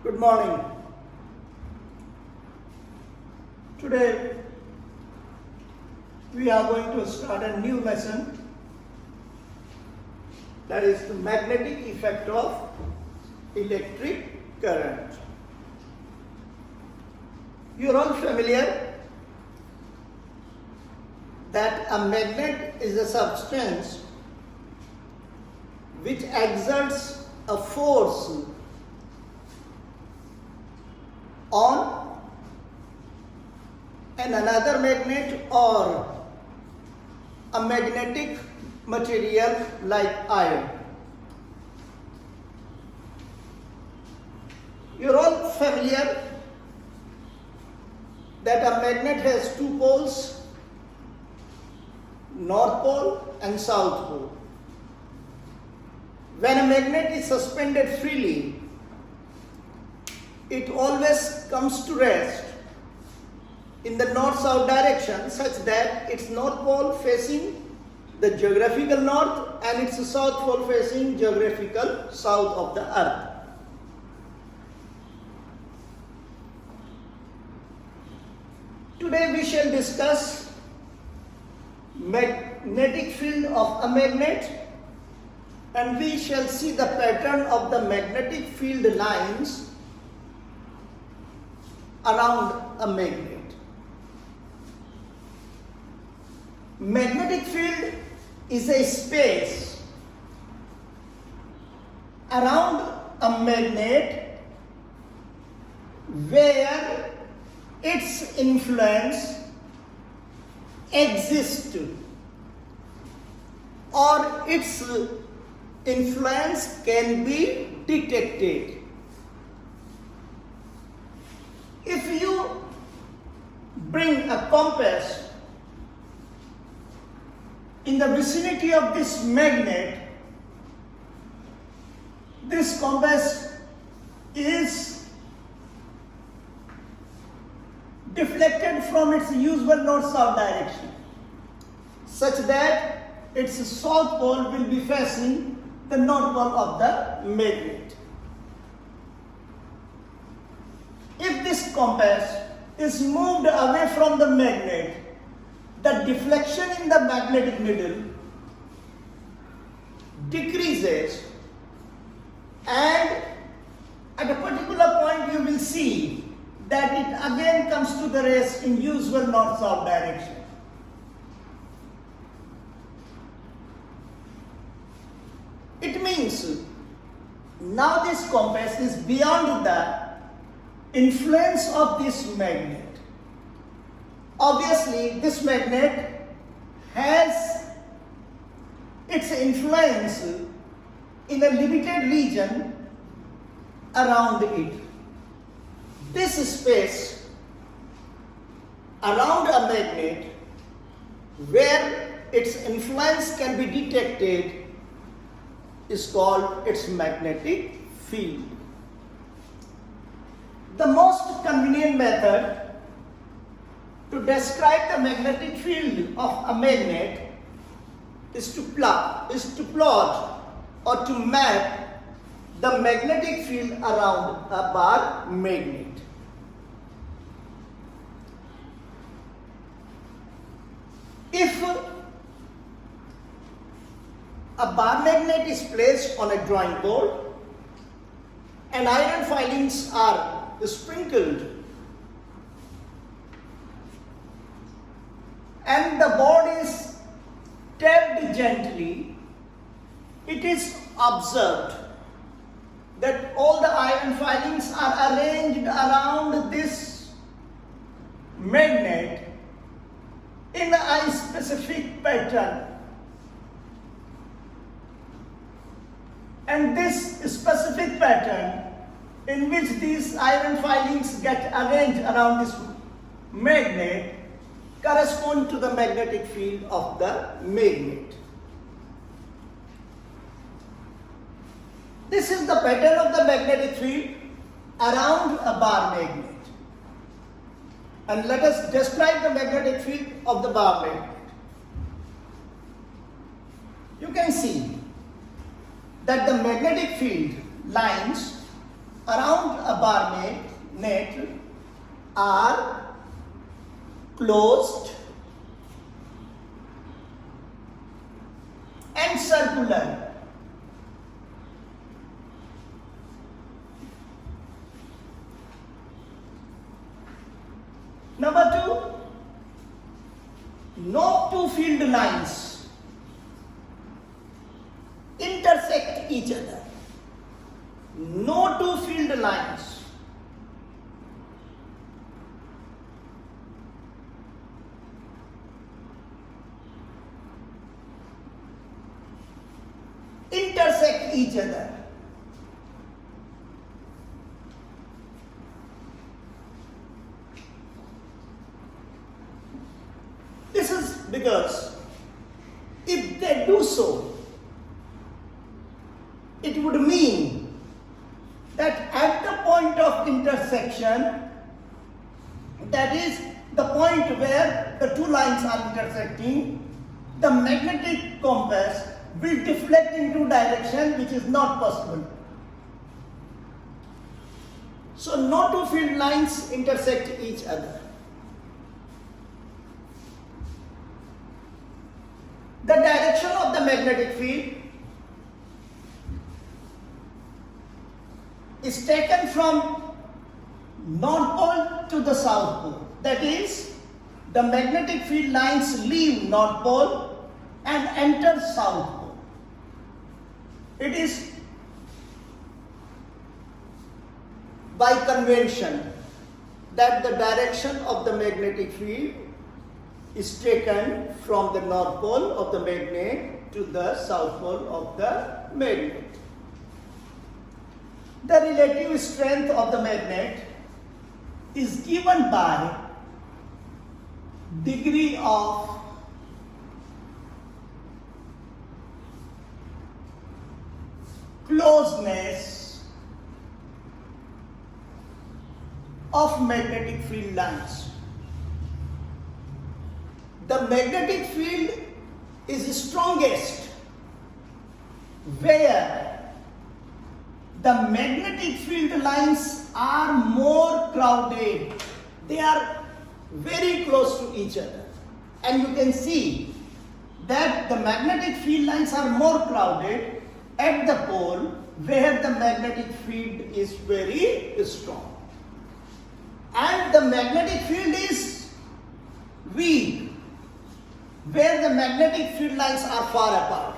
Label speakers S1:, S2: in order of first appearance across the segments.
S1: Good morning. Today we are going to start a new lesson, that is the magnetic effect of electric current. You are all familiar that a magnet is a substance which exerts a force on another magnet or a magnetic material like iron. You're all familiar that a magnet has two poles, north pole and south pole. When a magnet is suspended freely, it always comes to rest in the north-south direction, such that its north pole facing the geographical north and its south pole facing geographical south of the earth. Today we shall discuss magnetic field of a magnet, and we shall see the pattern of the magnetic field lines around a magnet. Magnetic field is a space around a magnet where its influence exists or its influence can be detected. If you bring a compass in the vicinity of this magnet, this compass is deflected from its usual north-south direction, such that its south pole will be facing the north pole of the magnet. If this compass is moved away from the magnet, the deflection in the magnetic needle decreases, and at a particular point you will see that it again comes to the rest in usual north-south direction. It means now this compass is beyond the influence of this magnet. Obviously, this magnet has its influence in a limited region around it. This space around a magnet where its influence can be detected is called its magnetic field. The most convenient method to describe the magnetic field of a magnet is to plot or to map the magnetic field around a bar magnet. If a bar magnet is placed on a drawing board and iron filings are sprinkled and the board is tapped gently, it is observed that all the iron filings are arranged around this magnet in a specific pattern. And this specific pattern in which these iron filings get arranged around this magnet correspond to the magnetic field of the magnet. This is the pattern of the magnetic field around a bar magnet. And let us describe the magnetic field of the bar magnet. You can see that the magnetic field lines around a bar net are closed and circular. Number 2, no two field lines intersect each other. No two field lines intersect each other. This is because if they do so, it would mean that at the point of intersection, that is the point where the two lines are intersecting, the magnetic compass will deflect into direction which is not possible. So no two field lines intersect each other. The direction of the magnetic field is taken from North Pole to the South Pole. That is, the magnetic field lines leave North Pole and enter South Pole. It is by convention that the direction of the magnetic field is taken from the North Pole of the magnet to the South Pole of the magnet. The relative strength of the magnet is given by degree of closeness of magnetic field lines. The magnetic field is strongest where the magnetic field lines are more crowded. They are very close to each other. And you can see that the magnetic field lines are more crowded at the pole where the magnetic field is very strong. And the magnetic field is weak where the magnetic field lines are far apart.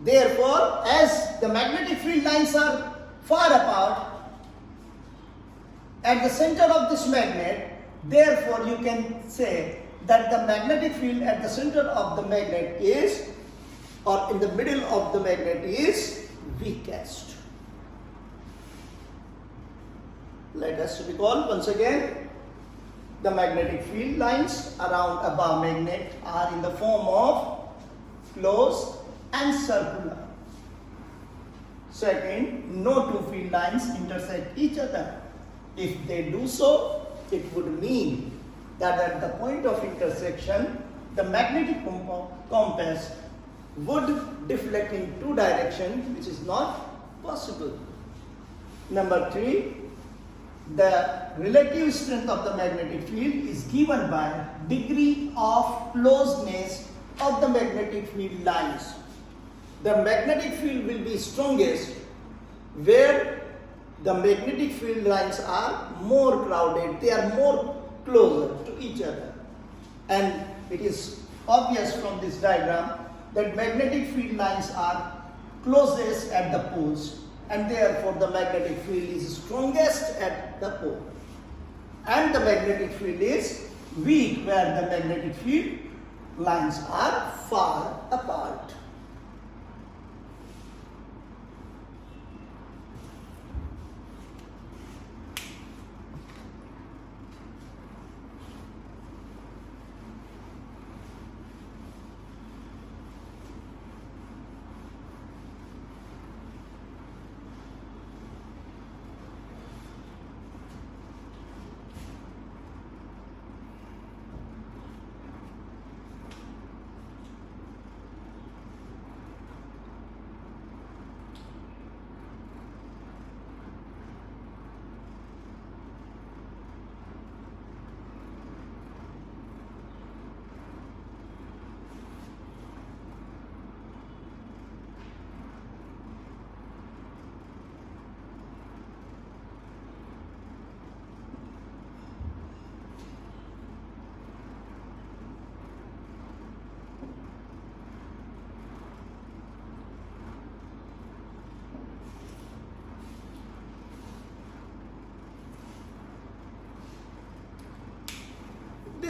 S1: Therefore, as the magnetic field lines are far apart at the center of this magnet, therefore you can say that the magnetic field at the center of the magnet is, or in the middle of the magnet is, weakest. Let us recall once again. The magnetic field lines around a bar magnet are in the form of closed and circular. Second, no two field lines intersect each other. If they do so, it would mean that at the point of intersection, the magnetic compass would deflect in two directions, which is not possible. Number 3, the relative strength of the magnetic field is given by degree of closeness of the magnetic field lines. The magnetic field will be strongest where the magnetic field lines are more crowded, they are more closer to each other. And it is obvious from this diagram that magnetic field lines are closest at the poles, and therefore the magnetic field is strongest at the pole. And the magnetic field is weak where the magnetic field lines are far apart.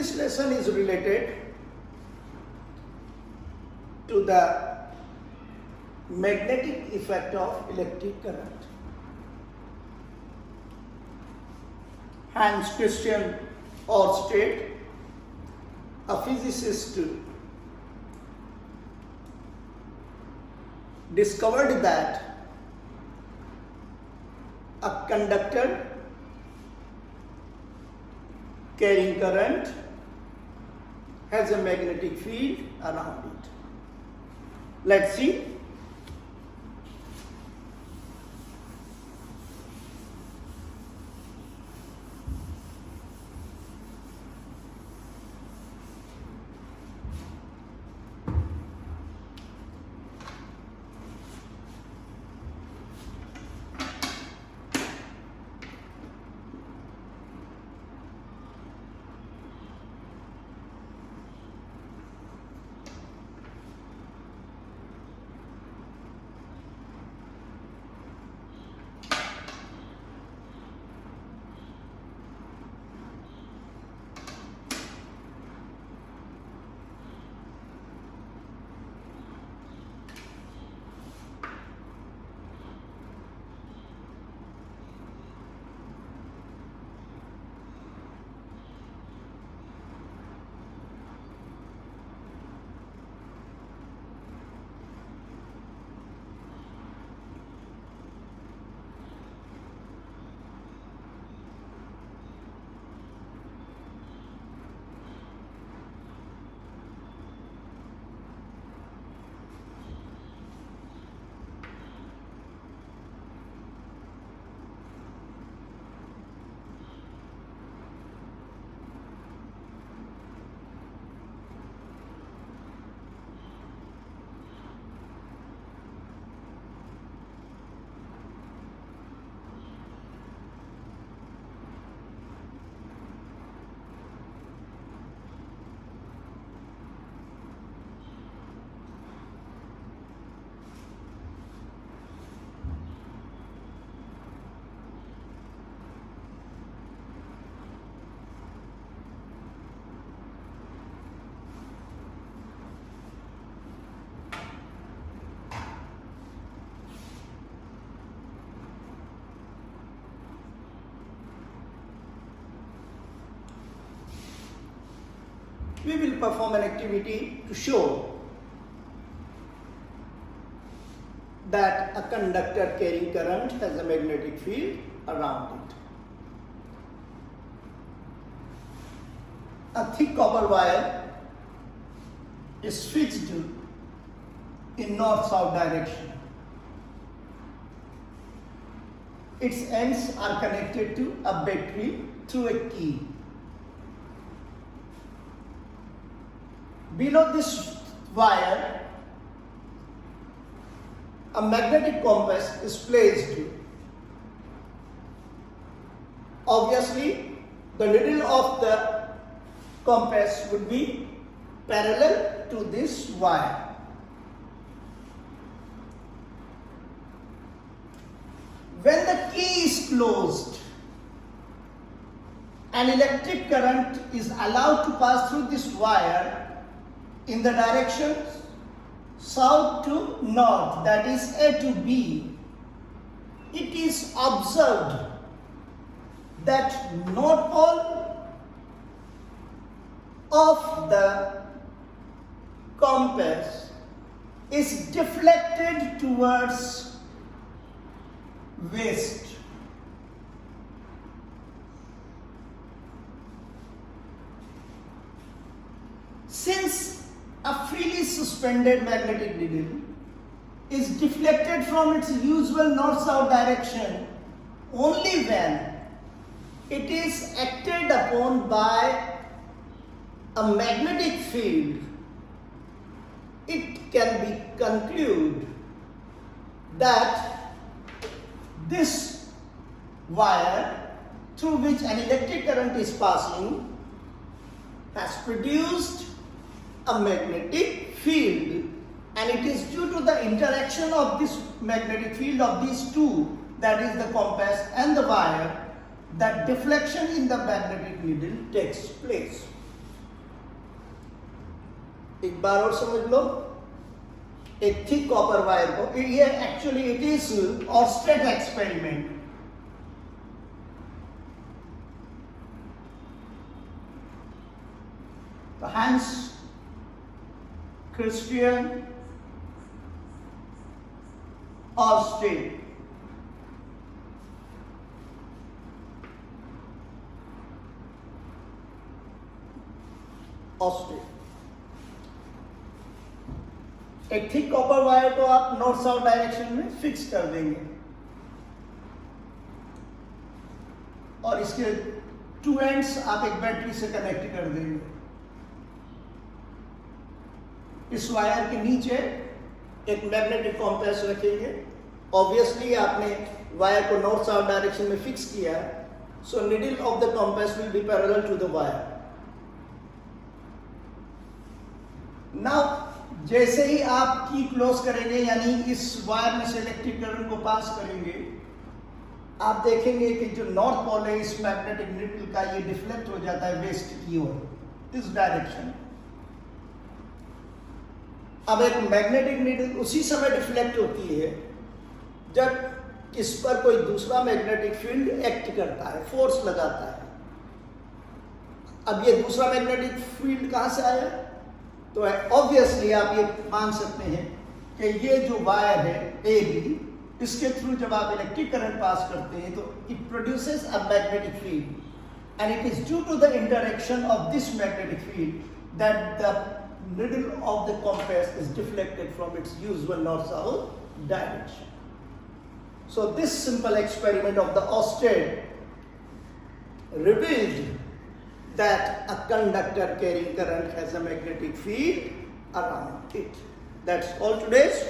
S1: this lesson is related to the magnetic effect of electric current. Hans Christian Ørsted, a physicist, discovered that a conductor carrying current has a magnetic field around it. Let's see. We will perform an activity to show that a conductor carrying current has a magnetic field around it. A thick copper wire is fixed in north-south direction. Its ends are connected to a battery through a key. Below this wire, a magnetic compass is placed. Obviously, the needle of the compass would be parallel to this wire. When the key is closed, an electric current is allowed to pass through this wire in the direction south to north, that is A to B. It is observed that north pole of the compass is deflected towards west. Since a freely suspended magnetic needle is deflected from its usual north-south direction only when it is acted upon by a magnetic field, it can be concluded that this wire through which an electric current is passing has produced a magnetic field, and it is due to the interaction of this magnetic field of these two, that is the compass and the wire, that deflection in the magnetic needle takes place. एक बार और समझ लो, एक thick copper wire को, ये actually it is Oersted experiment. तो Hans Christian Ørsted एक thick copper wire को आप नॉर्थ साउथ डायरेक्शन में फिक्स कर देंगे और इसके टू एंड्स आप एक बैटरी से कनेक्ट कर देंगे. इस वायर के नीचे एक मैग्नेटिक कॉम्पास रखेंगे. ऑब्वियसली आपने वायर को नॉर्थ साउथ डायरेक्शन में फिक्स किया है, so needle of the compass will be parallel to the wire. Now जैसे ही आप की क्लोज करेंगे, यानी इस वायर में से इलेक्ट्रिक करंट को पास करेंगे, आप देखेंगे कि जो नॉर्थ पोल है इस मैग्नेटिक नीडल का, ये डिफ्लेक्ट हो जाता है वेस्ट की ओर, इस डायरेक्शन. अब एक मैग्नेटिक नीडल उसी समय डिफ्लेक्ट होती है जब इस पर कोई दूसरा मैग्नेटिक फील्ड एक्ट करता है, फोर्स लगाता है. अब ये दूसरा मैग्नेटिक फील्ड कहां से आया? तो ऑब्वियसली आप ये मान सकते हैं कि ये जो वायर है ए बी, इसके थ्रू जब आप इलेक्ट्रिक करंट पास करते हैं तो it produces a magnetic field, and it is due to the interaction of this magnetic field that the needle of the compass is deflected from its usual north-south direction. So this simple experiment of the Ørsted revealed that a conductor carrying current has a magnetic field around it. That's all today's